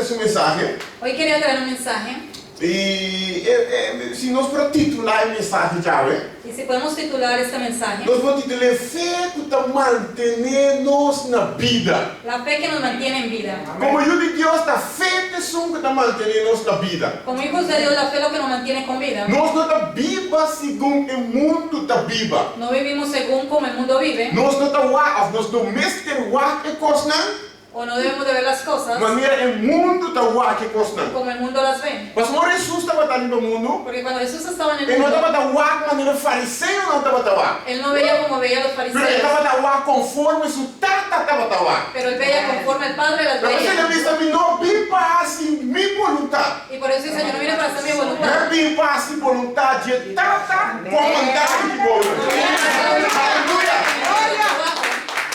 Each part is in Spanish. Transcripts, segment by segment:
trazer um mensagem. Hoy quería traer un mensaje. E se nós para titular a mensagem já, Y si podemos titular este mensaje, nós vamos titular fé que está manter-nos na vida. la fe que nos mantiene en vida. Como filho de Deus, a fé que está mantendo-nos na vida. Como hijos de Dios, la fe es lo que nos mantiene con vida. Nós não estamos viva segundo o mundo está viva. No vivimos según como el mundo vive, Nós não estamos nós não mestre que coisa o no debemos de ver las cosas maneira o mundo está que coisa. como el mundo las ve. Mas quando Jesus estava no mundo, Porque cuando Jesús estaba en ele el não mundo, estava maneira fariseu, não estava. él no veía como veían los Pero ele fariseos, estava conforme su tata estava. pero él veía conforme el Padre las Mas ele veía. disse a mim, não vim para assim minha vontade. Y por eso dice, yo no vine para hacer mi Não voluntad. vim para assim vontade de tata comandar de bolo. Aleluia.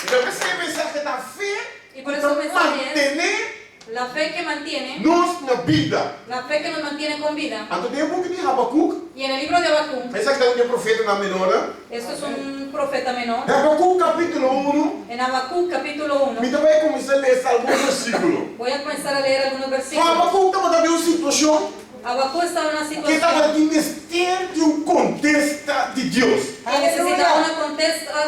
Então essa mensagem da fé Y por eso el mensaje es manter la fe que mantiene, nos na vida. la fe que nos mantiene con vida. Então tem book de Habacuc. Y en el libro de Habacuc, Essa que é o profeta na menor. esto es un profeta menor, Habacuc capítulo 1. en Habacuc capítulo 1, Me também começar a ler alguns versículos. voy a comenzar a leer algunos Então versículos. Habacuc estava também uma situação Habacuc estaba en una que estava situación de mistério de contexto de Deus. que necesitaba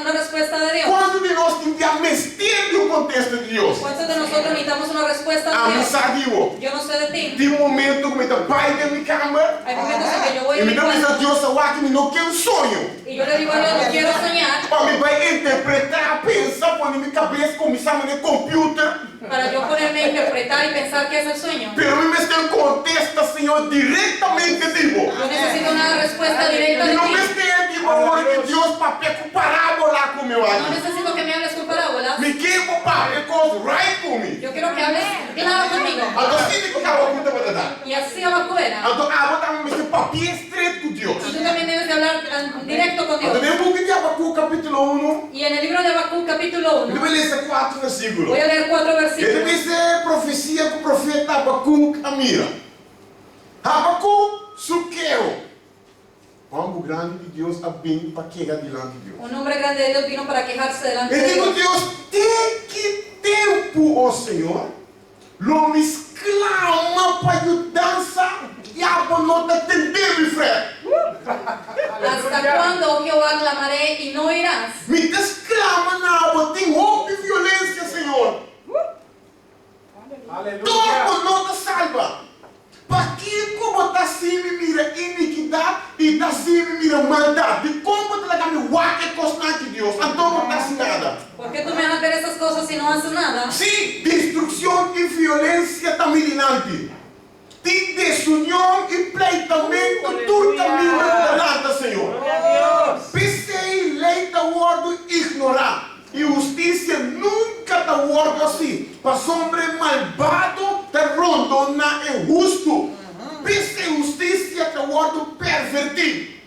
una respuesta de Dios. Quando de nós temos que mistério de contexto de Deus? ¿Cuántos de nosotros necesitamos una respuesta A de mim Dios? sabe, Yo no sé de ti. tem momento que eu pai da minha cama Hay momentos en que yo voy e a me mi dá cuarto a Deus a que me não quer sonho. y yo le digo a Dios, no quiero soñar, Para me vai interpretar, pensar, quando minha cabeça começar a no computer. para yo ponerme a interpretar y pensar que es el sueño. Pero me mistério contesta, Senhor, diretamente digo. Yo necesito una respuesta directa de Não ti. mistério de hora que Deus papel com parábola com meu No aí. necesito que me hables con parábolas. Me quer com papel com right comigo. Yo quiero que hables claro conmigo. Então, assim que eu vou contar para dar. Y así Habacuc era. Então, botar um papel estreito com Deus. Y tú también debes de hablar directo con Então, Dios. tem book de Habacuc, capítulo 1. Y en el libro de Habacuc capítulo 1, Eu vou ler 4 versículos. voy a leer 4 Ele versículos. diz profecia com o profeta Habacuc Amira. Habacuc suqueu. Algo grande de Deus a bem para querer diante de Deus. Un hombre grande de Dios vino para quejarse delante Eu de digo, Dios. Deus, tem que tempo, ó Senhor, lo me exclama para ajudar e a bonota atender, meu frère. ¿Hasta cuándo, oh Jehová, clamaré y no irás? Me exclama na água, tem roubo e violência, Senhor. Toma nota salva. Para que como está assim me mira iniquidade e está assim me mira maldade? De como está lá me guarda constante Deus? Então não está assim nada. ¿Por qué tú me vas a ver esas cosas y no haces nada? Sim, destruição e violência está mirinante. Tem desunião e pleitamento, tudo caminho delante, Senhor. Pensei, lei da ordem ignorar. E justiça nunca está ordem assim. Para homem malvado, está rondona é justo. Pensei, justiça está ordem pervertido.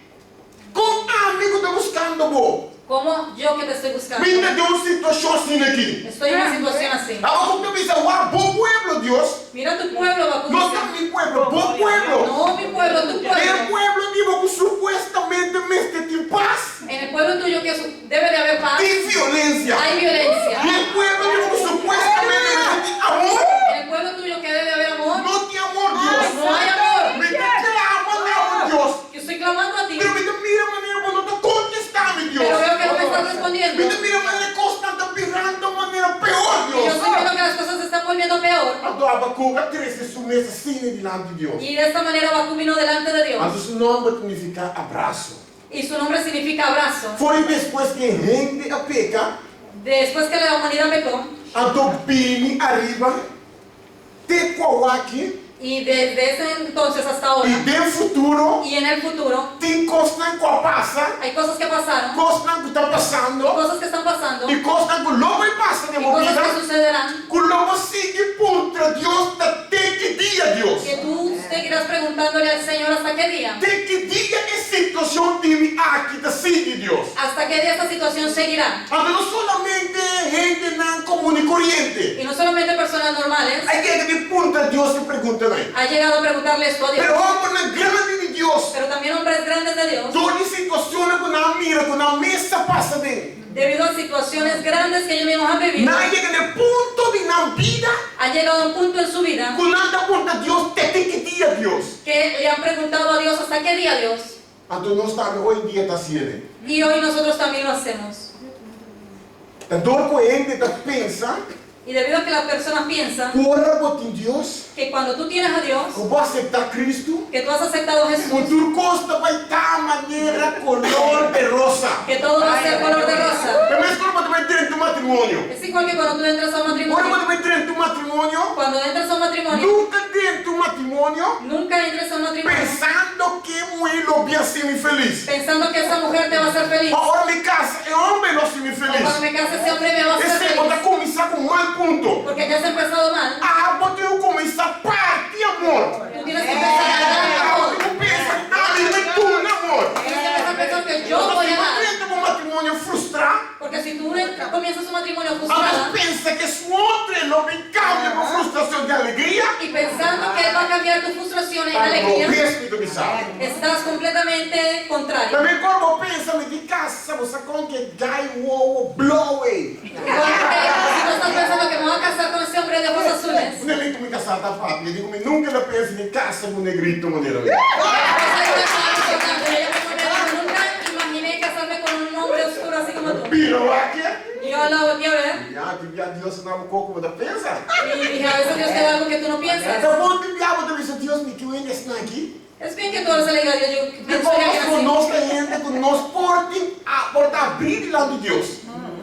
Com amigo está buscando bom. Como yo que te estoy buscando. Ainda tem uma situação assim aqui. Estoy en una situación así. Agora como diz, bom pueblo, Deus. Mira tu pueblo, Habacuc. Não está mi pueblo, bom pueblo. No, mi pueblo, tu El pueblo. pueblo digo que supuestamente me en paz. En el pueblo tuyo que debe de haber paz, Tem violência. hay violencia. E el pueblo digo que supuestamente me amor. En el pueblo tuyo que debe de haber amor, Não tem amor, Deus. no hay amor. Me clama, Deus. Yo estoy clamando a ti, Pero me mira maneira como não está contestando, Deus. pero veo que no me estás respondiendo. Me mira maneira constante pirando maneira pior, Y yo Deus. estoy viendo que las cosas se están volviendo peor. A Habacuc cresce su mesa cine diante de Deus. Y de esta manera Habacuc vino delante de Dios. Mas o nome significa abraço. Y su nombre significa abrazo. Foi depois que gente a peca, Después que la humanidad pecó, andou bem arriba, te aqui. y desde ese entonces hasta ahora, E de futuro, y en el futuro, tem coisas que passa, hay cosas que pasaron, coisas que estão passando, cosas que están pasando, e coisas que logo vai passar na y minha cosas que vida, sucederán, que logo sigue contra Deus até que dia, Deus. que tú seguirás preguntándole al Señor hasta qué día. Até que dia é situação de mim aqui da sigue Deus. ¿Hasta qué día esta situación seguirá? Então não solamente gente não comum e corriente. Y no solamente personas normales, Aí que de punta Deus se pergunta aí. ha llegado a preguntarle esto a Dios, Pero homem grande de Deus. pero también hombres grandes de Dios, Toda situação que na mira, que na mesa passa bem. Debido a situaciones grandes que ellos mismos han vivido, Nadie que no ponto de na vida, ha llegado a un punto en su vida quando anda contra Deus, te tem que dia Deus. que le han preguntado a Dios hasta qué día Dios. Então nós estamos hoje em dia tá sendo. Y hoy nosotros también lo hacemos. A dor que ainda tá pensa, Y debido a que las personas piensan ora botin Deus, que cuando tú tienes a Dios, que vou aceitar Cristo, que tú has aceptado a o Jesús, futuro costa vai estar maneira color de rosa. que todo va a ser color de rosa. Também quando você vai entrar em tu matrimônio, Es igual que cuando tú entras a un quando matrimonio. você vai entrar em tu matrimônio, Cuando entras a un matrimonio, nunca dentro do matrimônio nunca entres a un matrimonio pensando que mulher lo vai ser feliz. pensando que esa mujer te va a hacer feliz. Agora me casa, é homem não ser O feliz. cuando me case ese hombre me va a hacer Esse feliz. pode começar com mal ponto. Porque ya has empezado mal. Ah, pode eu começar a partir amor. Tú tienes que empezar a dar amor. Eu penso, ah, me tudo amor. Tienes que empezar a pensar que yo Então, voy se a dar. você entra para um matrimônio frustrado, Porque si tú comienzas un matrimonio elas frustrado pensam que su outro não me cambia para frustração de alegria. y pensando que él va a cambiar tu frustración en Para o alegría, péssimo que sabe. estás completamente contrario. Também quando pensa me de casa, você com que guy wow blow away. Porque si tú estás pensando que me voy a casar con ese hombre de ojos azules, Quando ele me casar tá fácil, eu digo, me nunca eu penso em casa com um negrito maneira. Nunca imaginé casarme con un hombre oscuro así como tú. Piro aqui. Y yo la volteé a ver Já Deus não pouco da pensa. y dije, a veces Dios te da algo que tú no piensas. Então quando o diabo te diz, Deus me que eu ainda estou aqui. Es bien que tú ahora se le digas a Dios, yo pienso Depois que alguien así. conosco ainda, que nós porta abrir diante de Deus.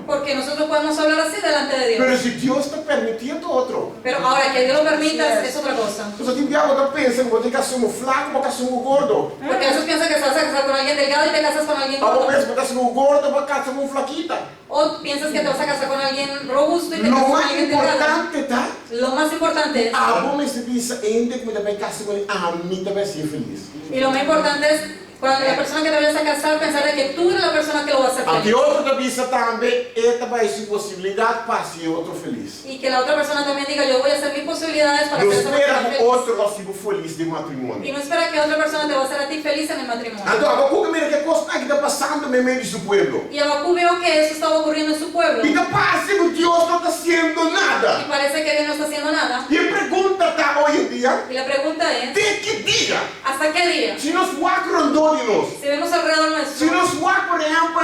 Porque nosotros podemos hablar así delante de Dios. Mas se Deus está permitindo outro. Pero ahora que Dios lo permita es otra cosa. Então o diabo está pensando, vou ter que assumir um flaco, vou assumir um gordo. Porque a veces piensas que te vas a casar con alguien delgado y te casas con alguien Ou gordo. pensa, vou assumir um gordo, vou assumir um flaquita. O piensas que te vas a casar con alguien robusto y te Lo casas con mais alguien delgado. importante tá? Lo más importante es, Me se diz ainda que me vai casar com ele, a mim também ser feliz. y lo más importante es, cuando la persona que te vayas a casar, pensar de que tú eres la persona que lo va a hacer Aqui feliz. outro da vista também, esta vai ser possibilidade para ser outro feliz. Y que la otra persona también diga, yo voy a hacer mis posibilidades para Não que esa persona espera que feliz. outro vai ser feliz de Y matrimônio. no espera que otra persona te va a hacer a ti feliz en el matrimonio. Então, agora, como é que a coisa está passando no meio do seu povo? Y Abacú vio que eso estaba ocurriendo en su pueblo. E parece que Deus não está fazendo Y nada. parece que Dios no está haciendo nada. E a pergunta está hoje em dia, Y la pregunta es, de que dia? ¿hasta qué día? Se nós voamos rondando de nós, Si vemos alrededor se nuestro, nós voamos, por exemplo,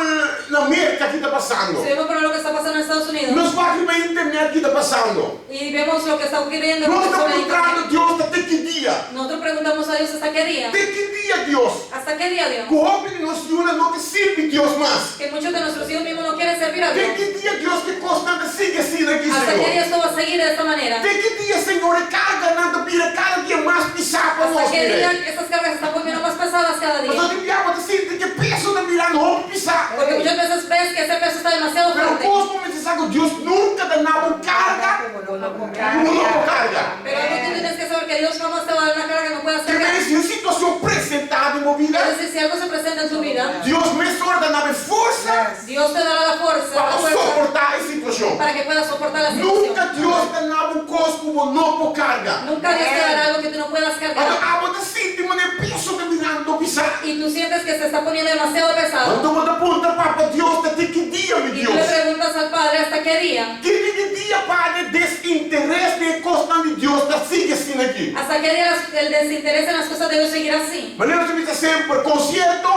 na América que está passando, si vemos por lo que está pasando en Estados Unidos, nós vamos na internet que está passando, y vemos lo que está ocurriendo en nós el estamos mundo, encontrando Deus até que dia? nosotros preguntamos a Dios hasta qué día. De que dia, Deus? ¿Hasta qué día, Dios? Que o homem de nós não te serve Deus mais. Que muchos de nuestros hijos mismos no quieren servir a De Dios. que dia, Deus, que constante siga assim aqui, ¿Hasta qué día Senhor? esto va a seguir de esta manera? De que dia, Senhor, é cada nada vira cada dia mais pisar para ¿Hasta nós, qué día Senhor? estas cargas se están volviendo más pesadas cada Mas día? o diabo te sente que peso de virar no homem pisar. Porque muchas veces ves que ese peso está demasiado Pero fuerte. vos começas a que Deus nunca te dá carga, não carga. Pero algo que tú tienes que saber que Dios jamás te va a dar una carga que no puedas Que cargar. mesmo em situação presentada em uma vida, Es decir, si algo se presenta en tu vida, Deus me ordenava força Dios te dará la fuerza para suportar a situação. para que puedas soportar la situación. Nunca Deus te dava coisa como não por carga. Nunca Dios te dará algo que tú no puedas Então, cargar. a você sente um peso de virando pisar. Y tú sientes que se está poniendo demasiado pesado. Então, você aponta para Deus até que dia, meu Y tú le Deus? preguntas al Padre hasta qué día. Que dia, Padre, desinteresse de coisa de Deus, está sigue assim aqui. Hasta qué día el desinterés en las cosas de Dios seguirá así. Mas nós temos sempre concerto,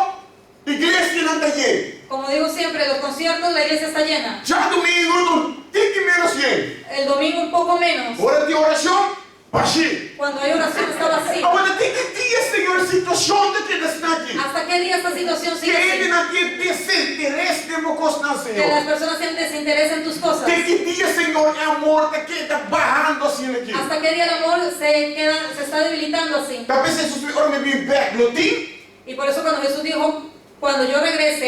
igreja não está cheia. Como digo siempre, los conciertos, la iglesia está llena. Já domingo, não tem que menos cheio. El domingo un poco menos. Hora de oração, baixinho. Cuando hay oración está vacío. Agora tem que dia, Senhor, situação de que está aqui. ¿Hasta qué día esta situación Que sigue ele así? não tem desinteresse de uma coisa, não, Que las Senhor. personas tienen desinterés en tus cosas. Tem que dia, Senhor, é amor que está barrando assim aqui. ¿Hasta qué día el amor se está debilitando así? Talvez Jesus ora me vir back, não tem? Y por eso cuando Jesús dijo, cuando yo regrese,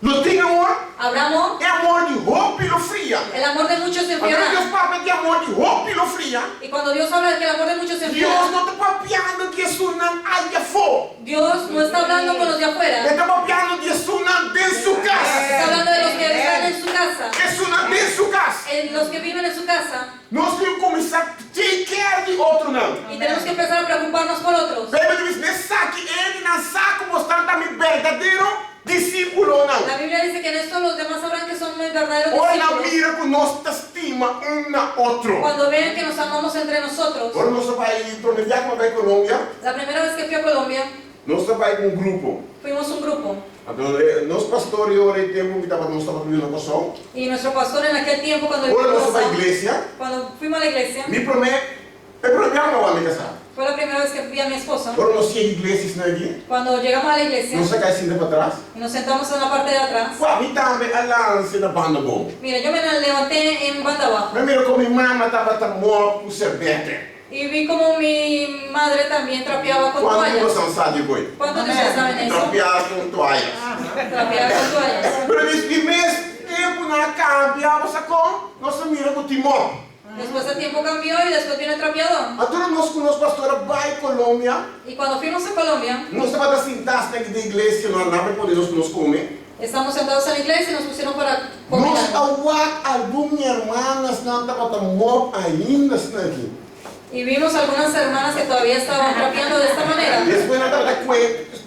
Não tem amor? habrá amor. É amor de roupa e fria. El amor de muchos se Quando Deus enfriará. fala de amor de roupa e fria, Y cuando Dios habla de que el amor de muchos se Deus enfriará, não está papiando que isso não haya fogo. Dios no está hablando con los de Ele afuera. está papiando de isso não dentro de sua Está casa. hablando de los que están en su casa. Isso não dentro de sua casa. Los que viven en su casa. Nós temos que começar a take care de outro não. Y tenemos que empezar a preocuparnos por otros. Bíblia diz, nessa que ele não sabe mostrando a mim verdadeiro discípulo ou não. La Biblia dice que en esto los demás sabrán que verdaderos Ora discípulos, mira que nós te estima um na outro. cuando vean que nos amamos entre nosotros. Ora nós vai para onde viajar para Colômbia, La primera vez que fui a Colombia, nós vai com um grupo. fuimos un grupo. Então, nosso pastor e ora tempo que nós estava vivendo na coção. Y nuestro pastor en aquel tiempo, cuando Ora nós vai à fuimos igreja. a la iglesia, Me promete, é problema não vai me casar. fue la primera vez que vi a mi esposo. Ora nós chegamos à igreja aqui. Cuando llegamos a la iglesia Nós saímos assim para trás. y nos sentamos en la parte de atrás, Uau, me também a lança na banda bom. mira, yo me levanté en banda abajo Mas mira como minha mamãe estava tão morta por serpente. y vi como mi madre también trapeaba con Quando toallas. você sabe de coisa? ¿Cuántos de ustedes saben eso? Trapear com toalhas. Trapear con toallas. Pero nesse mesmo tempo na cambiava sacou, nós mira com timor. Después el tiempo cambió y después vino el trapeador. Então nós com nosso pastor vai à Colômbia, Y cuando fuimos a Colombia, nós estava sentados na igreja, nós não podemos nos comer. estamos sentados en la iglesia y nos pusieron para comer Nós algo. algumas irmãs não estavam tão mortas ainda aqui. Y vimos algunas hermanas que todavía estaban trapeando de esta manera Depois nós estava com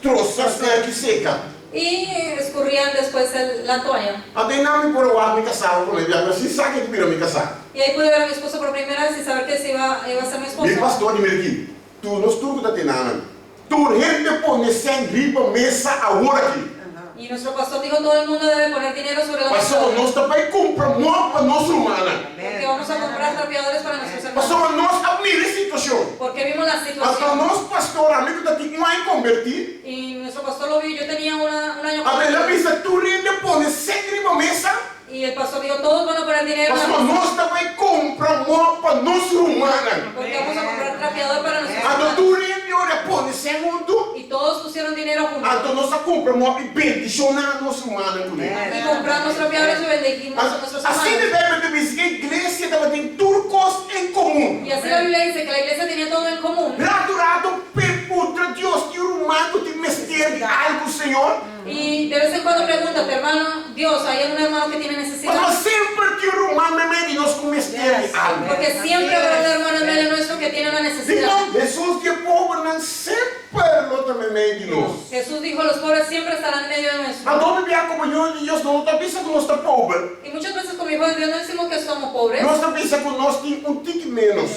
troças aqui seca. y escurrían después la toalla. Até não me por lá me casava com ele, mas se sabe que virou me casar. Y ahí pude ver a mi esposo por primera vez y saber que se iba a ser mi Mi esposo. pastor de aqui, tu nós tudo da tenana. Tu gente põe sem riba mesa agora aqui. Y nuestro pastor dijo, todo el mundo debe poner dinero sobre la Pastor, mesa. nós também compramos para nós humana. Porque vamos a comprar trapeadores para nuestros hermanos. Pastor, nós abrir a situação. Porque vimos la Então situación. nós pastor amigo daqui vai convertir. Y nuestro pastor lo vio. Yo tenía un año A con ela él. pensa tu gente põe sem riba mesa. Y el pastor dijo, todos van a poner dinero en la Pastor, mesa. nós também compramos para nós humana. Porque vamos a comprar trapeador para nuestros A hermanos. tu gente ora põe sem mundo. Y todos pusieron dinero juntos. Então nós compramos e bendicionar nós humana com ele. Y compramos trapeadores y bendijimos a nuestros Assim hermanos. deve dizer que a igreja estava tem turcos em comum. Y así la Biblia dice que la iglesia tenía todo en común. Rato, pergunta Deus que o humano tem mistério de algo, Senhor. Y de vez en cuando pregúntate, hermano, Dios, ¿hay algún hermano que tiene necesidad? Mas sempre que o humano é meio nós com mistério de algo. Porque siempre habrá un hermano en medio nuestro que tiene una necesidad. Então, Jesus que povo não sempre lo também meio de nós. Jesús dijo, los pobres siempre estarán en medio de nuestro. Então, bem a comunhão de Deus não está pensando que nós está pobre. Y muchas veces con mi hijo de Dios no decimos que somos pobres. Nós está pensando que nós tem tique menos.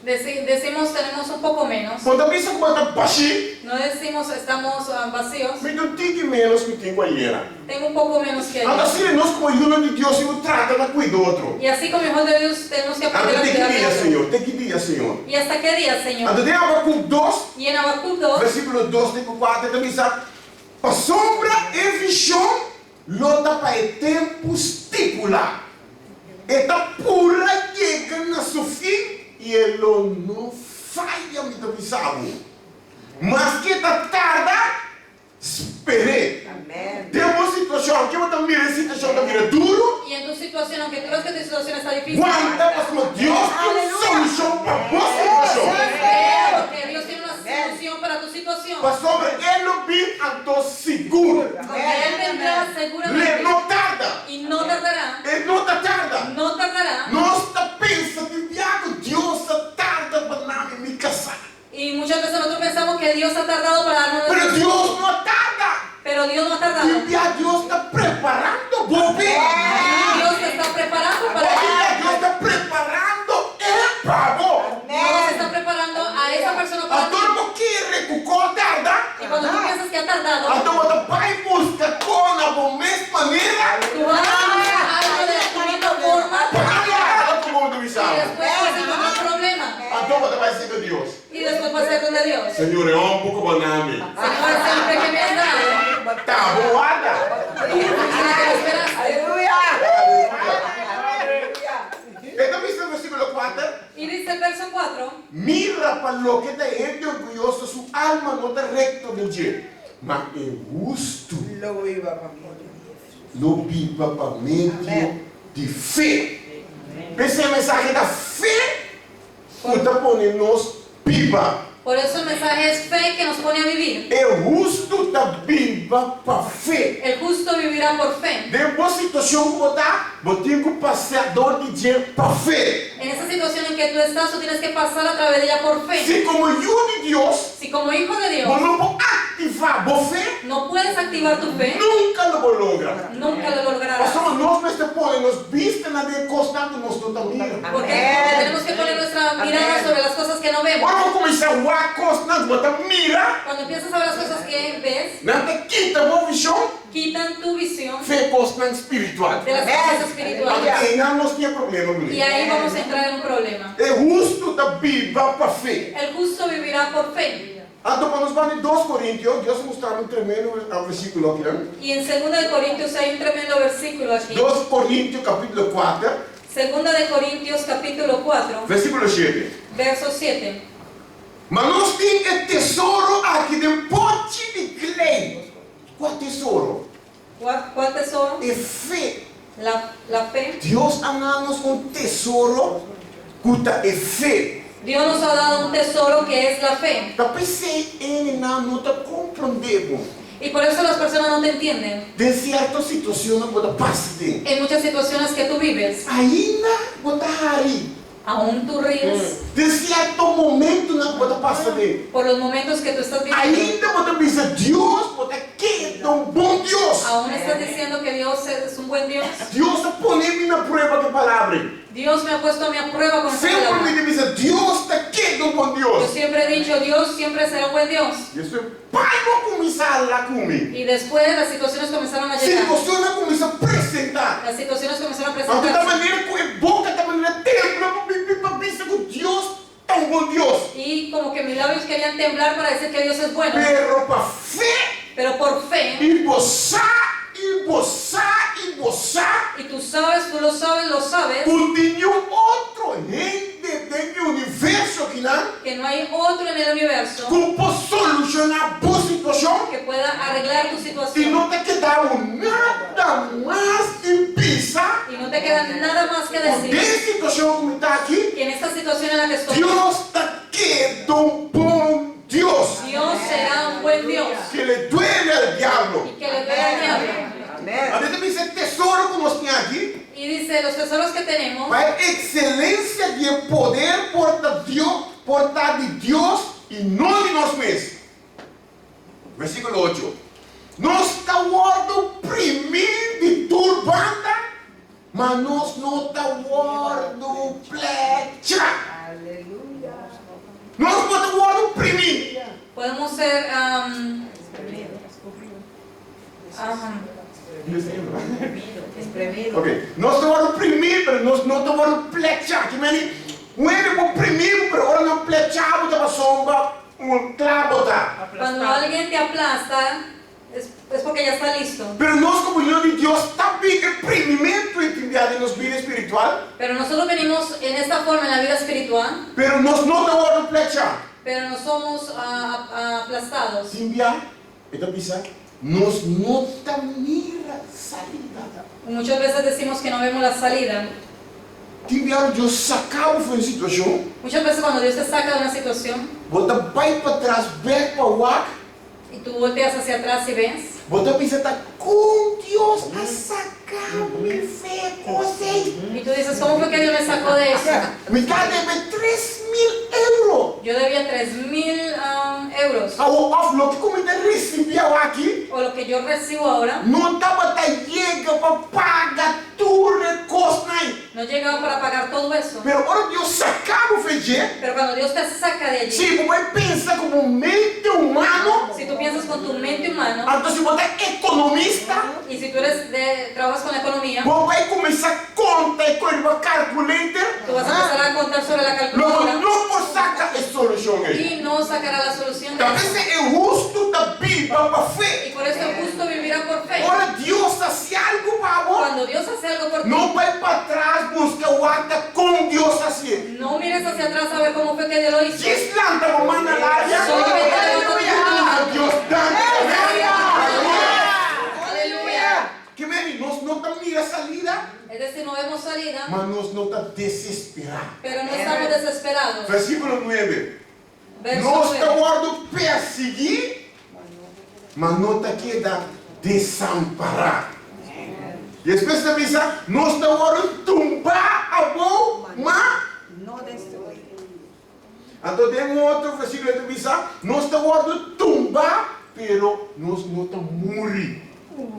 Decimos tenemos un poco menos. Quando pensa que está baixo, No decimos estamos vacíos. me tem tique menos que tem com a hiera. Tengo un poco menos que Então, ellos. assim, nós como ajuda de Deus, Senhor, trata da cuida do outro. Y así como hijos de Dios tenemos que aprender a Até que cuidar de dia, otros. Senhor? Até que dia, Senhor? ¿Y hasta qué día, Señor? Então, tem Habacuc 2, Y en Habacuc 2, versículo 2, tem 4, também diz: a sombra e visão, lota para o tempo estipula. Eta pura chega na seu fim e ele não falha, me avisado. Mas que está tarda, espere. Tem uma situação, que eu também a situação da vida duro. y en tu situación, aunque tú veas que tu situación está difícil, Guarda, pastor, Deus tem solução para a vossa situação. porque Dios tiene una solución para tu situación. Pastor, ele não vem ando seguro. Porque Él vendrá Ele seguramente não tarda. y no tardará. Ele não tarda. No tardará. Nós está pensando que Deus tarda para me casar. Y muchas veces nosotros pensamos que Dios ha tardado para darnos Pero nuestro Deus hijo, não tarda. pero Dios no ha tardado. E Deus está preparando você. Dios te está preparando para Deus está preparando ele para você. Dios está preparando a esa persona para A ti. todo mundo que recuou tarda. Y cuando tú piensas que ha A tardado, todo mundo vai buscar com a mesma maneira. tú vas a buscar algo de la misma forma Para como mundo me y sabe. después vas a tener un problema. A todo mundo vai ser de Deus. Y después va a ser donde Dios. Senhor, é pouco baname. Señor, siempre que me has dado, Tá boada. y que me esperaste. Então, viste o versículo 4? Y dice el verso 4, Mira para lo que te gente orgulloso, su alma no está recto del dia. Mas é justo. Lo viva para meio de fé. Esse é a mensagem da fé. Que está ponendo-nos viva. por eso el mensaje es fe que nos pone a vivir. É justo está viva para fé. El justo vivirá por fe. De uma situação que você tem que passar dor de dia para fé. En esa situación en que tú estás, tú tienes que pasar a través de ella por fe. Se como hijo de Deus, Si como hijo de Dios, você não pode ativar ativar a fé, no puedes activar tu fe, nunca lo logra. nunca lo lograrás. Pastor, nós nos visten a de constante nos también. Porque tenemos que poner nuestra mirada sobre las cosas que no vemos. Vamos começar a voar constante, botar mira, Cuando empiezas a ver las cosas que ves, não te quita a visão, quitan tu visión fé constante espiritual. de las cosas espirituales. Aí não nós temos problema com Y isso. ahí vamos a entrar en un problema. É justo da Bíblia para fé. El justo vivirá por fe. Então, quando nós vamos em 2 Coríntios, Deus mostrou um tremendo versículo aqui, né? Y en 2 de Corintios hay un tremendo versículo aquí. 2 Coríntios, capítulo 4, 2 de Corintios capítulo 4, versículo 7. verso 7. Mas nós temos tesouro aqui de pote de clay. Qual tesouro? ¿Cuál tesoro? É fé. La fe. Deus dá-nos tesouro que é fé. Dios nos ha dado un tesoro que es la fe. Talvez se ele não está compreendendo Y por eso las personas no te entienden. de certas situações que você passa. En muchas situaciones que tú vives, Ainda você aí. aún tú ríes De certo momento que você passa. por los momentos que tú estás viviendo. Ainda você pensa, Deus, você quer um bom Deus. Aún estás diciendo que Dios es un buen Dios. Deus está pondo-me na prova de palavra. Dios me ha puesto a mí a prueba con esta Sempre palabra. me diz, Deus está querendo um bom Yo Deus. siempre he dicho, Dios siempre será un buen Dios. E isso vai começar lá comigo. Y después las situaciones comenzaron a llegar. Situações começam a apresentar. Las situaciones comenzaron a Mas da presentarse. maneira que é boca, da maneira templo, para pensar que Deus é um bom Deus. Y como que mis labios querían temblar para decir que Dios es bueno. Pero para fé, Pero por fe, e gozar, y tú sabes, tú lo sabes, continua outro gente do universo aqui, né? que no hay otro en el universo Que pode solucionar a boa situação que pueda arreglar tu e situación. não te quedar nada mais em pisa. Y no te queda nada más que decir Dessa situação como está aqui, que en esta situación en la que estoy, Deus está querendo um bom Deus. Dios será un buen Dios Que le duele al diablo. y que le dé al diablo. A gente pensa tesouro que nós temos aqui, Y dice, los tesoros que tenemos, vai excelência de poder portar de Deus e não de nós mesmos. Versículo 8. Nós estamos oprimidos de turbanda, mas nós não estamos flecha. Nós estamos oprimidos. podemos ser Ok, nós estamos oprimidos, mas nós não estamos flechados. Que meni, ele oprimido, mas agora não flechado, estava sombra, clavo, tá? cuando alguien te aplasta, es porque ya está listo. Pero nós, como filhos de Deus, também oprimimento em nossa vida espiritual, Pero nosotros venimos en esta forma en la vida espiritual, pero nós não estamos flechados. pero no somos aplastados. Simbia, então pensa, nós não estamos mira salida. Muchas veces decimos que no vemos la salida. Simbia, Deus sacava uma situação, Muchas veces cuando Dios te saca de una situación bota vai para trás, back para o y tú volteas hacia atrás y ves, bota pensa, tá com Deus a sacar-me fé com vocês. y tú dices, ¿cómo fue que Dios me sacó de eso? Me deve 3.000 euros. Yo debía 3.000 euros, Ao aflo que como ele recebeu aqui, o lo que yo recibo ahora, não estava chega para pagar tudo recurso aí. no llegaba para pagar todo eso. Mas agora Deus sacava o feijão. Pero cuando Dios te saca de allí, Se você pensa como mente humano, si tú piensas con tu mente humana, então se você é economista, y si tú trabajas con la economía, você vai começar a conta e coisa calculator, tú vas a empezar a contar sobre la logo calculadora não pode sacar a solução aí. y no sacará la solución de Talvez eso. é justo da Bíblia para fé. Y por eso el justo vivirá por fe. Ora, Deus faz algo para você. Cuando Dios hace algo por ti, Não vai para trás buscar o acta com Deus assim. no mires hacia atrás a ver cómo fue que Dios lo hizo. Diz lá, tá uma na área. Solamente levanta tu mano. Deus dá. Aleluya. Que bem, nós não estamos nem a salida, Es decir, no vemos salida, mas nós não estamos desesperados. pero no estamos desesperados. Versículo 9. Verso Nós 9. estamos perseguir, mas não está queda desamparar. E depois você pensa, nós estamos tumbar a boa, mas No destruir. então tem um outro versículo que pensa, nós estamos tumbar pero nós não estamos morri.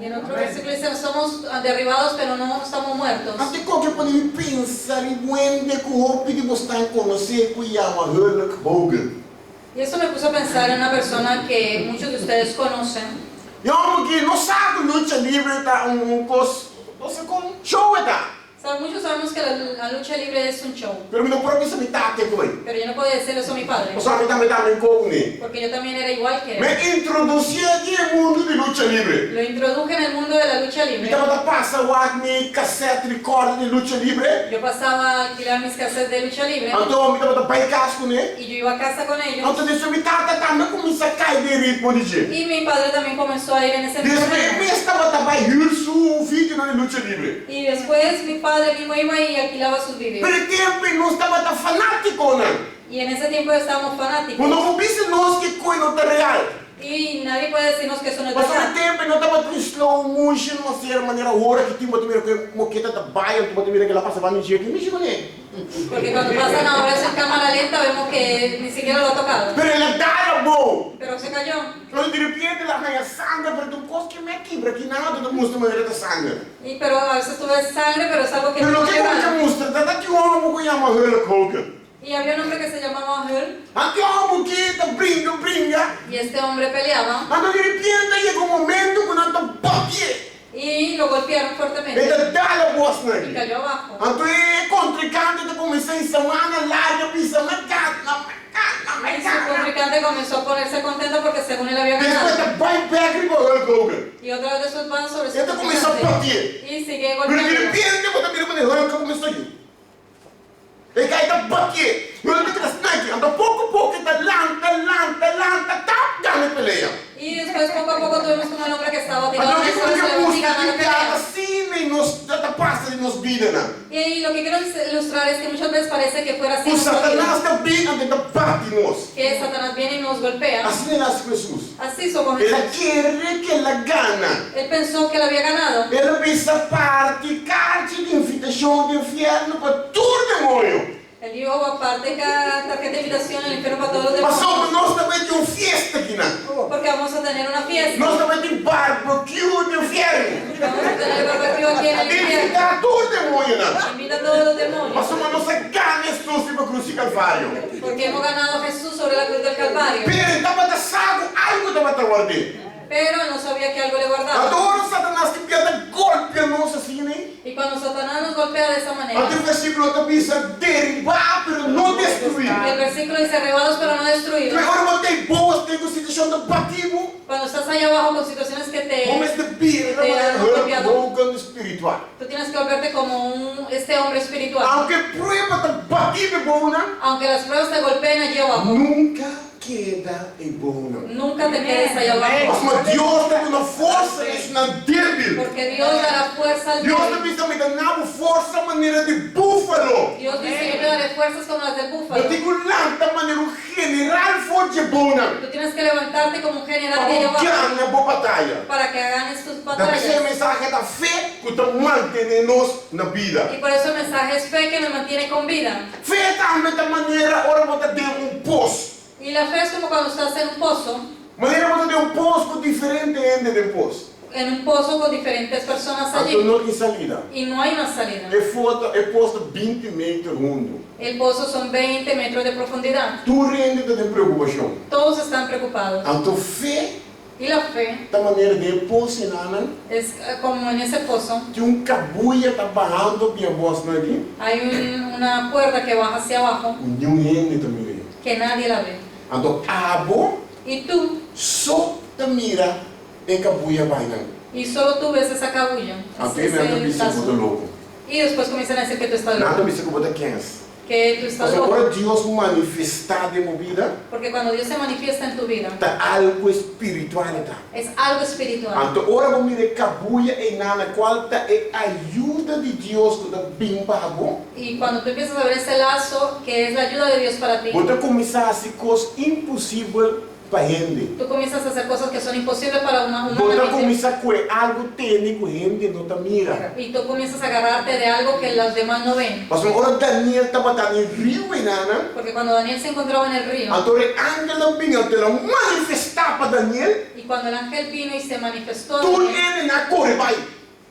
Y en otro versículo dice, somos derribados, pero no estamos muertos. Até qualquer pode pensar em onde que o hope de mostrar conhecer que chama Hulk Hogan. Y eso me puso a pensar en una persona que muchos de ustedes conocen. Porque não sabe luta livre tá coisa, você com show tá. Muchos sabemos que la lucha libre es un show, Pero meu próprio se me tá até coi. pero yo no podía decirle eso a mi padre, O sea, me também com né. porque yo también era igual que él. Me introduzi aqui no mundo de luta livre. Lo introduje en el mundo de la lucha Me libre. tava passa o me cassete recorder de luta livre. Yo pasaba a alquilar mis cassettes de lucha libre Então me tava pai casco né. y yo iba a casa con ellos. Então deixa me tá também começa a cair de ritmo de jeito. Y mi padre también comenzó a ir en ese mismo Desde me ritmo. estava também hirsu vídeo na luta livre. Y después mi padre mismo iba y alquilaba sus vídeos. Pero tempo não estava tão fanático né. Y en ese tiempo estábamos fanáticos. Quando eu vi nós que coisa não tá real. Y nadie puede decirnos que eso no es Mas ao verdad. tempo não estava em slow motion, uma certa maneira hora que tinha que moqueta da baia, tu mira que ela passava no dia que me chegou né. Porque cuando pasan ahora eso en cámara lenta vemos que ni siquiera lo ha tocado. Pero ela dá bom. Pero se cayó. Então de repente ela ganha sangue, pero tu coisa que me quebra que nada do mundo maneira da sangue. Pero a veces tú ves sangre, pero es algo que Pero no o que llega. mostra, dá que homem que chama Hulk Hogan. Y había un hombre que se llamaba Hulk, Ante homem que tá brinca. y este hombre peleaba Ando de repente chega um momento quando anda papie. y lo golpearon fuertemente Ele dá a voz y nele. cayó abajo. Ando é contrincante de começar em semana larga, pisa marcada. Y su contrincante comenzó a ponerse contento porque según él había Depois ganado. da vai back com Hulk Hogan. Y otra vez después van sobre su Ele começou a contrincante bater. y sigue Pero de golpeando. repente, eu também quando Hulk começou a ir. Ele cai da bater. Hulk tá snake. Anda pouco a pouco, tá lanta, ganha peleia. Y después poco a poco tuvimos con un hombre que estaba tirado Então, en el que suelo, se levantó y música ganando que piada pelea. assim, nem nos da passa de nos vida, né? Y lo que quiero ilustrar es que muchas veces parece que fuera así O en nuestra vida, Satanás também anda da parte de nós. que Satanás viene y nos golpea. Assim é nas Jesus. Así somos Ele Jesús. quer que ela gana. Él pensó que él había ganado. Ele pensa parte, carte de invitação de inferno para todo demônio. Él dijo, aparte cada tarjeta de invitación al infierno para todos los Mas demás. somos nós também temos festa aqui, né? Porque vamos a tener una fiesta. Nós também temos barbecue de inferno. Vamos a tener barbecue aquí en el infierno. Invita todo demônio, né? Invita a todos los Mas demonios. somos nossa gana exclusiva para cruz e calvário. Porque hemos ganado a Jesús sobre la cruz del Calvario. Pero estava da sago, algo estava da guarda. Pero no sabía que algo le guardaba. Adoro Satanás que piada golpe a nós assim, né? Y cuando Satanás nos golpea de esa manera, Até o versículo também diz derribar, pero não destruir. el versículo dice, arrebados pero no destruidos. Agora botei boas, tenho situação de bativo, Cuando estás allá abajo con situaciones que homens de birra, arrogante espiritual. tú tienes que volverte como este hombre espiritual. Aunque prueba de batido boa, Aunque las pruebas te golpeen allí abajo, nunca queda em boa. nunca te quedes allá abajo. Mas Deus tem uma força, isso não é débil. Porque Dios dará fuerza al Deus débil. também está me dando força, maneira de búfalo. Dios dice, yo te daré fuerzas como las del Eu búfalo. digo lanta, maneira general forte boa. Tú tienes que levantarte como un general de allá Para abajo ganhar boa batalha. para que ganes tus Da terceira batallas. mensagem da fé que está mantendo-nos na vida. Y por eso el mensaje es fe que nos mantiene con vida. Fé também da maneira, ora você tem poço. Y la fe es como cuando estás en un pozo, Maneira você tem poço diferente ainda de poço. en un pozo con diferentes personas Então allí. não tem salida. Y no hay una salida. É poço de 20 metros rundo. El pozo son 20 metros de profundidad. Tu rende tem preocupação. Todos están preocupados. Então fé Y la fe da maneira de poço nana. es como en ese pozo. Tem cabuia tá barrando minha voz ali. Hay una puerta que baja hacia abajo Nenhum rende também. que nadie la ve. Então abo Y tú, só te mira e cabuia vai não. y solo tú ves esa cabulla. Até Ese es mesmo el me caso. sinto louco. Y después comienzan a decir que tú estás Nada loco. me sinto como 15. Que tú estás Mas loco. agora Deus manifestado em minha vida, Porque cuando Dios se manifiesta en tu vida, tá algo espiritual tá. es algo espiritual. Então, ora vou me cabuia e nada qual tá é ajuda de Deus que tá bem pago. Y cuando tú empiezas a ver ese lazo, que es la ayuda de Dios para ti, Você começar a fazer coisas impossíveis para gente. tú comienzas a hacer cosas que son imposibles para una Você mente. começar com algo técnico, gente não tá mira. Y tú comienzas a agarrarte de algo que los demás no ven. Mas agora Daniel estava em rio e nada. Porque cuando Daniel se encontraba en el río, Então, o ángel também te manifestar para Daniel. y Y cuando el ángel vino y se manifestó, Tudo ele na corre vai.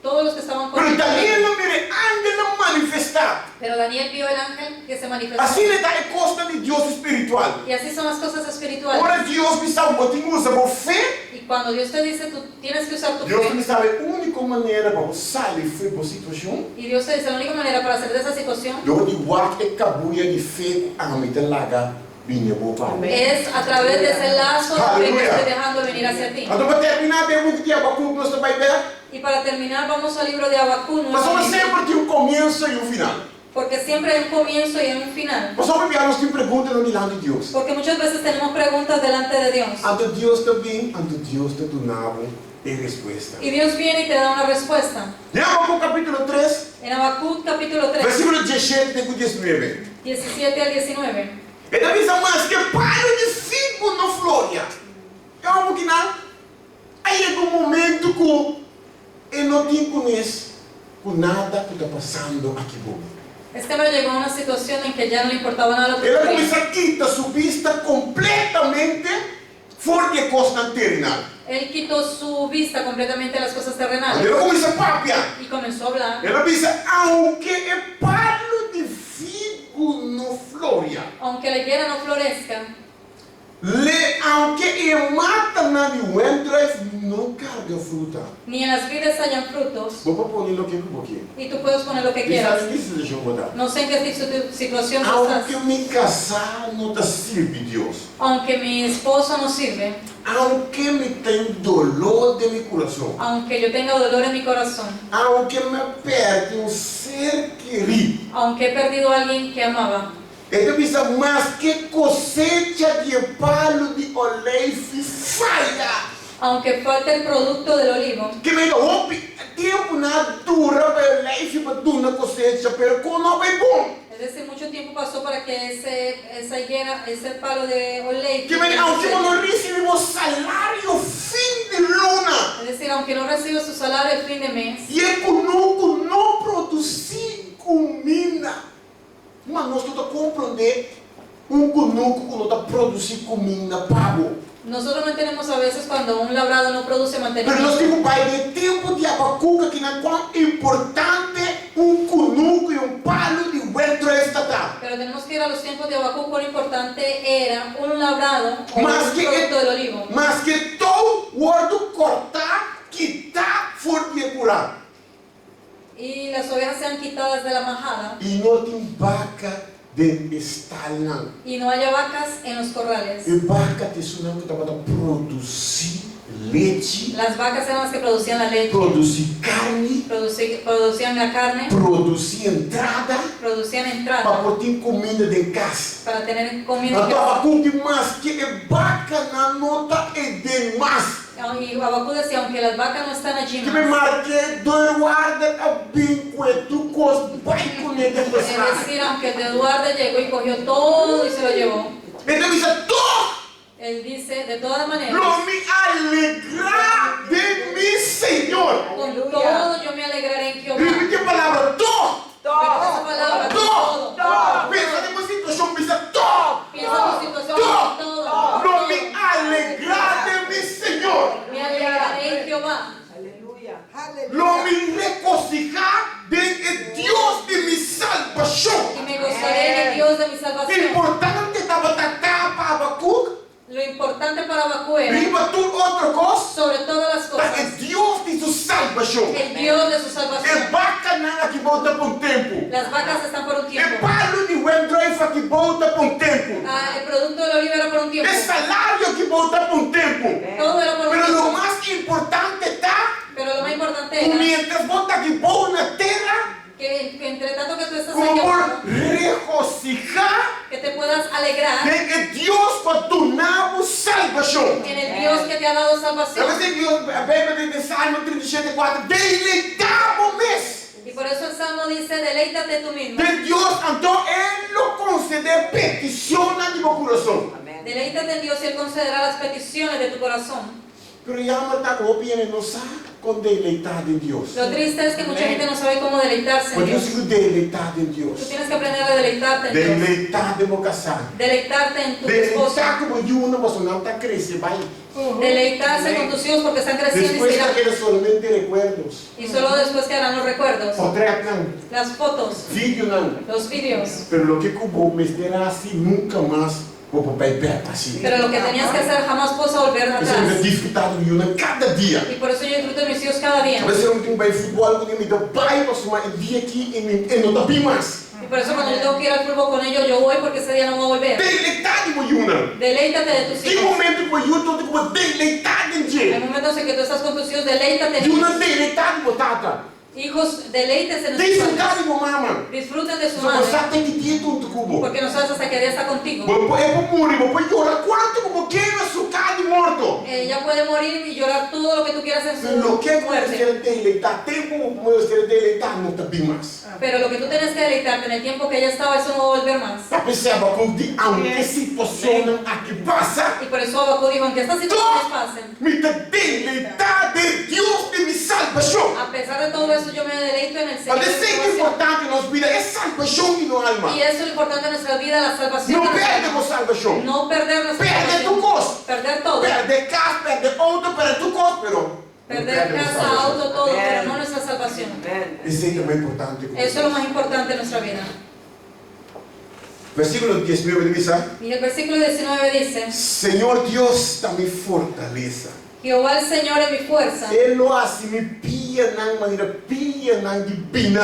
todos los que estaban con Pero él, Daniel não mire ángel manifestar. pero Daniel vio el ángel que se manifestó. Assim ele está a costa de Deus espiritual. Y así son las cosas espirituales. Ora Deus me salvou, tem usa por fé. Y cuando Dios te dice, tú tienes que usar tu Deus fe. me sabe a única maneira para você sair foi por situação. Y Dios te dice, la única manera para salir de esa situación Eu de guarda e cabuia de fé a me te laga vinha boa. es a través de ese lazo de fe que Aleluya. estoy dejando venir hacia ti. Então para terminar, vemos que Abacuque nós vai ver. Y para terminar, vamos al libro de Habacuc, Mas somos sempre tem começo e final. porque siempre hay un comienzo y hay un final. Nós somos enviados tem perguntas no milagre de Deus. Porque muchas veces tenemos preguntas delante de Dios. Ante Deus também, ante Deus te donava a resposta. Y Dios viene y te da una respuesta. Em Abacuque capítulo 3, En Habacuc capítulo 3, versículo 17 e 19. 17 al 19. Ele diz mais que palha de figo não floria. É algo que não. Aí é um momento que ele não tem conhece com nada que está passando aqui bom. Este hombre llegó a una situación en que ya no le importaba nada lo que Ele ocurría. começa a quitar sua vista completamente fora de costa terrenal. Él quitó su vista completamente de las cosas terrenales Ele começa a papiar. y comenzó a hablar. Ele diz, aunque o palo de figo não floria, Aunque la higuera no florezca, aunque mata na de drive não carga fruta. ni en las vides hayan frutos, Vou pôr aqui um pouquinho. y tú puedes poner lo que E quieras. sabe o que isso deixa eu botar? No sé en qué situación tú estás. Aunque me casar não te sirve Deus. Aunque mi esposo no sirve, Aunque me tem dolor de meu coração. aunque yo tenga dolor en mi corazón, Aunque me perde um ser querido. aunque he perdido a alguien que amaba, Ele diz, mas que cosecha de palo de olive falha. aunque falte el producto del olivo, Que me tempo na dura para olive para uma cosecha, pero quando não é bom. es decir, mucho tiempo pasó para que esa higuera, ese palo de olivo, Que me aunque não recebemos salário fim de luna. es decir, aunque no recibe su salario el fin de mes, E é conosco não produzir comida. Mas nós estamos a compreender conosco quando está produzir comida pago. nosotros no entendemos a veces cuando un labrado no produce Mas nós mantenimiento. temos de tempo de Abacuque que não é quão importante conosco e palo de vuelta estatal. Pero tenemos que ir a los tiempos de Habacuc, cuán importante era un labrado o Mas un que, producto del olivo. mas que todo guardo cortar, quitar, for de curar. Y las ovejas sean quitadas de la majada E não tem vaca de estalão. y no haya vacas en los corrales. E vaca te sonando que estava a produzir leite, Las vacas eran las que producían la leche, produzir carne, producían la carne, produzir entrada producían para entrada poder comida de casa. para tener comida. Então Abacuque mais que vaca na nota é demais. Y Habacuc decía, aunque las vacas no están allí Que me más, marque dois guarda a binco e tu cos vai com ele es depois. decir, aunque de Eduardo llegó y cogió todo y se lo llevó, Então diz todo él dice, de todas maneras, não me alegrar de mi Senhor. con todo yo me alegraré en Jehová. Repite a palavra todo. Repite esa palabra, con todo. Pensa numa situação, pensa todo. Piensa tu situación con todo. Não me alegrar de mi Senhor. Me alegraré en Jehová. Não me regocijar de Deus de mi salvação. Y me gozaré en el Dios de mi salvación. Importante estava tacar para Abacuque. Lo importante para Habacuc era, Riba tudo outra coisa. sobre todas las É cosas, Deus de sua salvação. el Dios de su É salvación. bacana que volta por um tempo. Las vacas están por un É tiempo. palo de webdrive que volta por um tempo. El producto del olivo era por un tiempo. É salário que volta por um tempo. Todo era por un Pero tiempo. lo más importante está, Pero lo más importante era mientras volta que voa na terra, que entre tanto que tú estás como allá por abajo, regocijar que te puedas alegrar de que Deus vai tornar salvação. en el Dios que te ha dado Eu salvación. sei que a Bíblia de Salmo 37:4, deleitamos-me Y por eso el Salmo dice, deleítate tú mismo. de Deus, então Ele lo conceder petição de meu coração. Deleítate en Dios y Él concederá las peticiones de tu corazón. Pero llama está como viene, no sabe con deleitar en Dios. Lo triste es que mucha gente no sabe cómo deleitarse en Porque yo Dios. sigo deleitar en Tú Dios. tienes que aprender a deleitarte en Dios. Deleitar de meu casar. Deleitarte en tu esposo. Deleitar como Yuna, você não está crescendo, vai. Deleitarse con tus hijos porque están creciendo y Después se irán. queda solamente recuerdos. Y solo después quedarán los recuerdos, Portrait não, las fotos, vídeo não. los vídeos. Pero lo que cubo me espera assim nunca mais vou para perto assim. Pero lo que tenías que hacer jamás puedes volver Eu atrás. sempre disfrutado de Yuna cada dia. Y por eso yo disfruto de mis hijos cada día. A veces eu não tenho bem futebol, eu me dou pai para sumar um dia aqui e não está bem mais. Y por eso cuando yo tengo que ir al fútbol con ellos, yo voy porque ese día no voy a volver. Deleitar de Yuna. Deleítate de tus Tem hijos. momento que eu estou como deleitar em Hay ti. momentos en que tú estás con tus hijos, deleítate en Yuna ellos. deleitar de tata. Hijos, deleítense en sus Desfrutar padres. de mama. Disfruten de su Só madre. você tem que ter tudo cubo. Porque no sabes hasta qué día está contigo. Vou morrer, vou chorar quanto como queima sucar de morto. Ella puede morir y llorar todo lo que tú quieras en su Lo que eu muerte. quero deleitar, tempo como eu quero deleitar, não está bem mais. Pero lo que tú tienes que deleitarte en el tiempo que ella estaba, eso no va a volver más. Perceba como de aunque situação aqui passa, Y por eso Abacú dijo, aunque estas situaciones pasen, me está deleitar de Deus de me salvação. a pesar de todo eso, yo me deleito en el Señor. Mas é sempre importante em nossa vida, é salvação e não alma. Y eso es lo importante en nuestra vida, la salvación. Não de nuestra perde alma. a salvação. No perder nuestra Perde tu salvación. coisa. Perder todo. Perde casa, perde auto, perde tu coisa, pero Perder casa, auto, todo, pero no nuestra salvación. Isso é também importante. Eso es lo más importante en nuestra vida. Versículo 19 diz: Y el versículo 19 dice, Senhor Deus, da minha fortaleza. Jehová el Señor es mi fuerza, Ele hace me pia na maneira pia na de bina.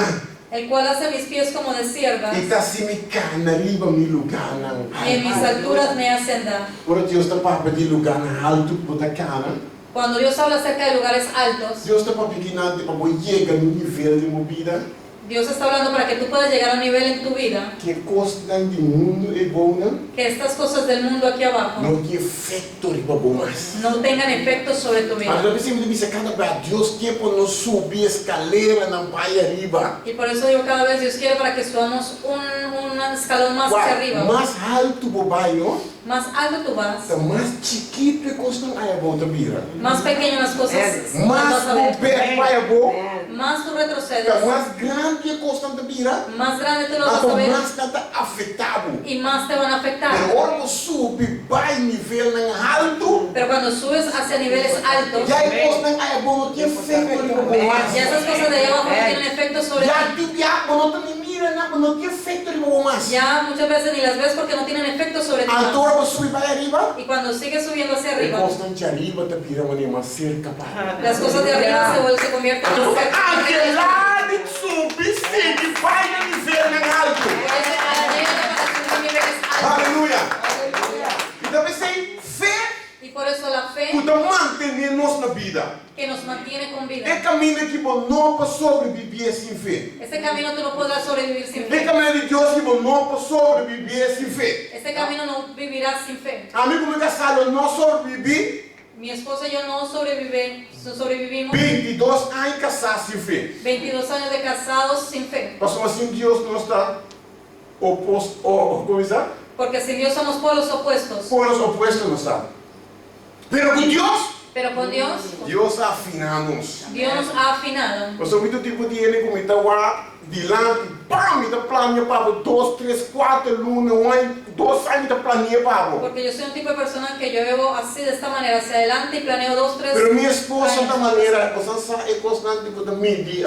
el cual hace mis pies como de siervas, E tá se me cana arriba mi lugar na. y en mis alturas me hacen dar. Ora Deus está para de lugar na alto botar cana. Cuando Dios habla acerca de lugares altos, Deus está para pequenar para chegar no nível de movida Dios está hablando para que tú puedas llegar a un nivel en tu vida, que costa de mundo e bona que estas cosas del mundo aquí abajo não tem efeito riba mais. no tengan efecto sobre tu Mas vida. eu sempre digo cada vez Deus quer para nós subir escalera na pai arriba. Y por eso digo cada vez, Dios quiere para que subamos un escalón más hacia arriba. Mais alto bobai, não? Más alto tú vas, Está mais chiquito e costa aí a volta vira. más pequeño las cosas las Mas vas a o ver. pé vai a boa. Más tú retrocedes, Está mais grande e costa vira. más grande tú lo vas a Então ver mais está afetado. y más te van a afectar. Pero ora você sube vai nível na alto. Pero cuando subes hacia niveles altos, E aí costa aí a boa não tem efeito riba mais. ya esas cosas de allá abajo no tienen efecto sobre Já ti. tu diabo não te mira não tem efeito riba mais. Ya muchas veces ni las ves porque no tienen efecto sobre ti. Então você sube vai arriba. Y cuando sigues subiendo hacia E arriba, constante arriba te pira uma cerca para. las cosas de arriba se convierten en cerca. Aquela de subir, sigue, vai no nível na alto. Por eso cada día para subir niveles altos. Aleluia. E também sem fé, Y por eso la fe puta manter-nos na vida. que nos mantiene con É vida. caminho que não para sobreviver sem fé. Este camino tú no podrás sobrevivir sin É fe. caminho de Deus que não para sobreviver sem fé. Este camino no vivirás sin fe. A mim, como casado, não sobrevivi Mi esposa y yo no sobrevivimos 22 anos casados sem fé. 22 años de casados sin fe. Mas assim, Deus não está oposto, como diz? Porque sin Dios somos polos opuestos. Por os opostos não está. Pero com Deus, Pero con Dios, Deus afina-nos. Dios nos ha afinado. Mas muito tempo de ele como está lá dilante, pam, está planeia para 2, 3, 4 lunas, 1 ano, 2 anos está planeia para. Porque yo soy un tipo de persona que yo vivo así de esta manera, hacia adelante y planeo 2, 3 Pero minha esposa años. da maneira, você sabe, é constante para medir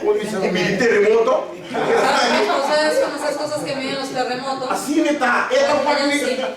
como diz, medir terremoto. Mi esposa es con esas cosas que miden los terremotos. Assim está, ela Ella planeia.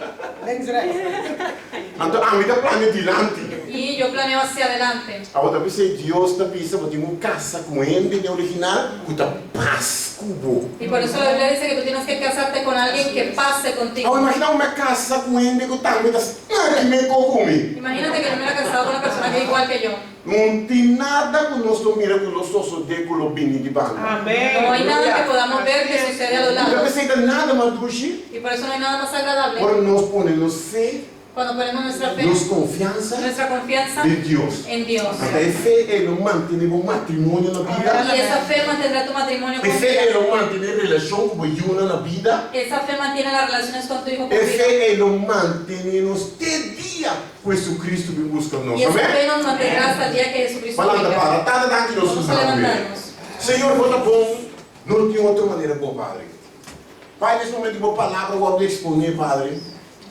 Então, a mim está planeia dilante. Y yo planeo hacia adelante. Agora, você Deus está pensando que uma casa com ele, de original, que está paz, cubo. Y por eso la Biblia dice que tú tienes que casarte con alguien que pase contigo. Agora, imagina uma casa com ele, que está me comigo. Imagínate que yo me hubiera casado con una persona que es igual que yo. Não tem nada que nós miraculoso de colobini de banda. No hay nada que podamos ver que sucede a los Não lados. precisa nada mais hoje. Y por eso no hay nada más agradable Agora nós ponemos fé, cuando ponemos nuestra fe, nos confiança nuestra confianza de Deus. en Dios. Até fé é o manter o matrimônio na vida. Y esa fe mantendrá tu matrimonio É con fé Dios. é o manter relação com o na vida. Esa fe mantiene las relaciones con tu hijo con É Dios. fé é o manter-nos de dia Jesus Cristo me busca nós. Y esa Amém? fe nos mantendrá hasta el día que Jesucristo Falando venga. para tá daqui nós Vamos a levantarnos. Senhor, bota bom, não tem outra maneira, bom Padre. Pai, nesse momento, boa palavra, eu vou exponer, Padre.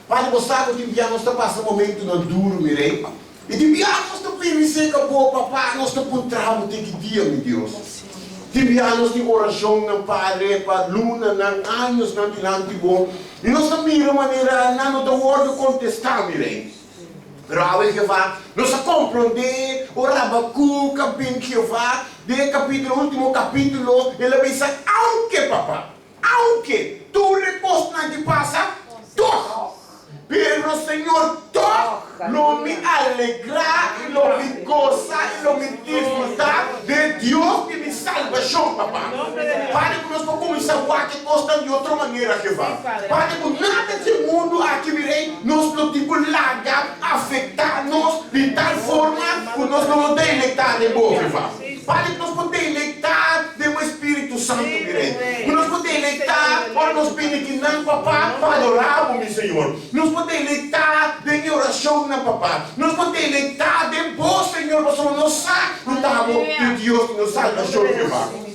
Padre, você sabe que nós estamos passando um momento duro, mirei. E de viagem nós estamos pensando que boa, papai, nós estamos com trabalho de que dia, meu Deus. De viagem nós temos oração, não, Padre, para luna, não, anos, não, dilante, bom. E nós estamos mirando maneira, não, não, não, contestar, mirei. Pero a vez que va, nós compreender o Rabacu, de capítulo, último capítulo, ele vai dizer, aunque, papá, aunque tu recostas de pasa, todo, pero Señor, todo lo me alegra y lo me goza y lo me disfruta de Dios de mi salvación, papá. Padre, que nós vamos começar a que costa de outra maneira que vai. Padre, que nada desse mundo aqui virei, nós não tipo larga, afetar-nos de tal forma que nós não nos deleitar de boa que vai. Padre, que nós podemos deleitar de um Espírito Santo, virei. Que nós podemos deleitar, para nos benedicar, papá, para adorar, meu Senhor. Nós podemos deleitar de oração, papá. Nós podemos deleitar de bom, Senhor, para nós sacudarmos de Deus que nos salva, que vai.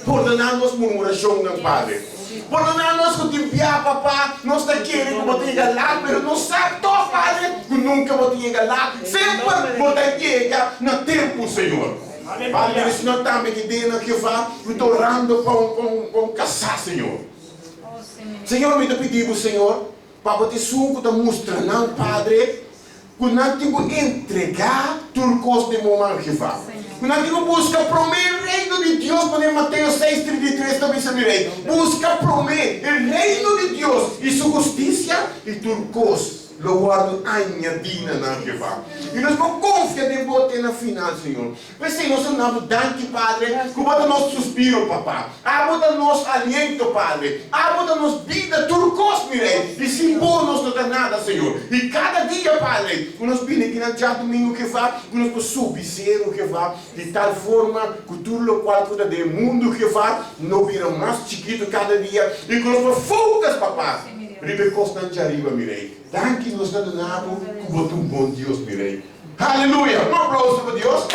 Perdonar-nos murmuração, não, Padre. Perdonar-nos que te enviar, papá. Nós não queremos que você chegue lá, mas não sabe, Padre, que nunca você chegar lá. Sempre você chega no tempo, Senhor. Padre, isso não está me dizendo que vai, eu estou orando para casar, Senhor. Senhor, me pedimos, Senhor, para você suco da mostra, não, Padre, que não tenho que entregar turcos de momento que vai. Que não tenho que buscar prometer o reino de Deus, para Mateus 6:33 também se mirei. Busca prometer o reino de Deus e sua justiça e turcos. Lo guardo añadina na que va. E nós vamos confiar em você na final, Senhor. Mas Senhor, nós não damos, Padre, que bota nosso suspiro, papá. Bota nosso aliento, Padre. Bota nossa vida, turcos, mirei. E sem bom nós não dá nada, Senhor. E cada dia, Padre, que nós pedimos que não já domingo que vai, que nós podemos subir o que vai, de tal forma que tudo o qual cuida do mundo que vai, não vira mais chiquito cada dia. E que nós podemos focus, papá. Ribe constante arriba, mirei. Danke nos dando nabo, que botou bom Deus, mirei. Aleluia! Um aplauso para Deus.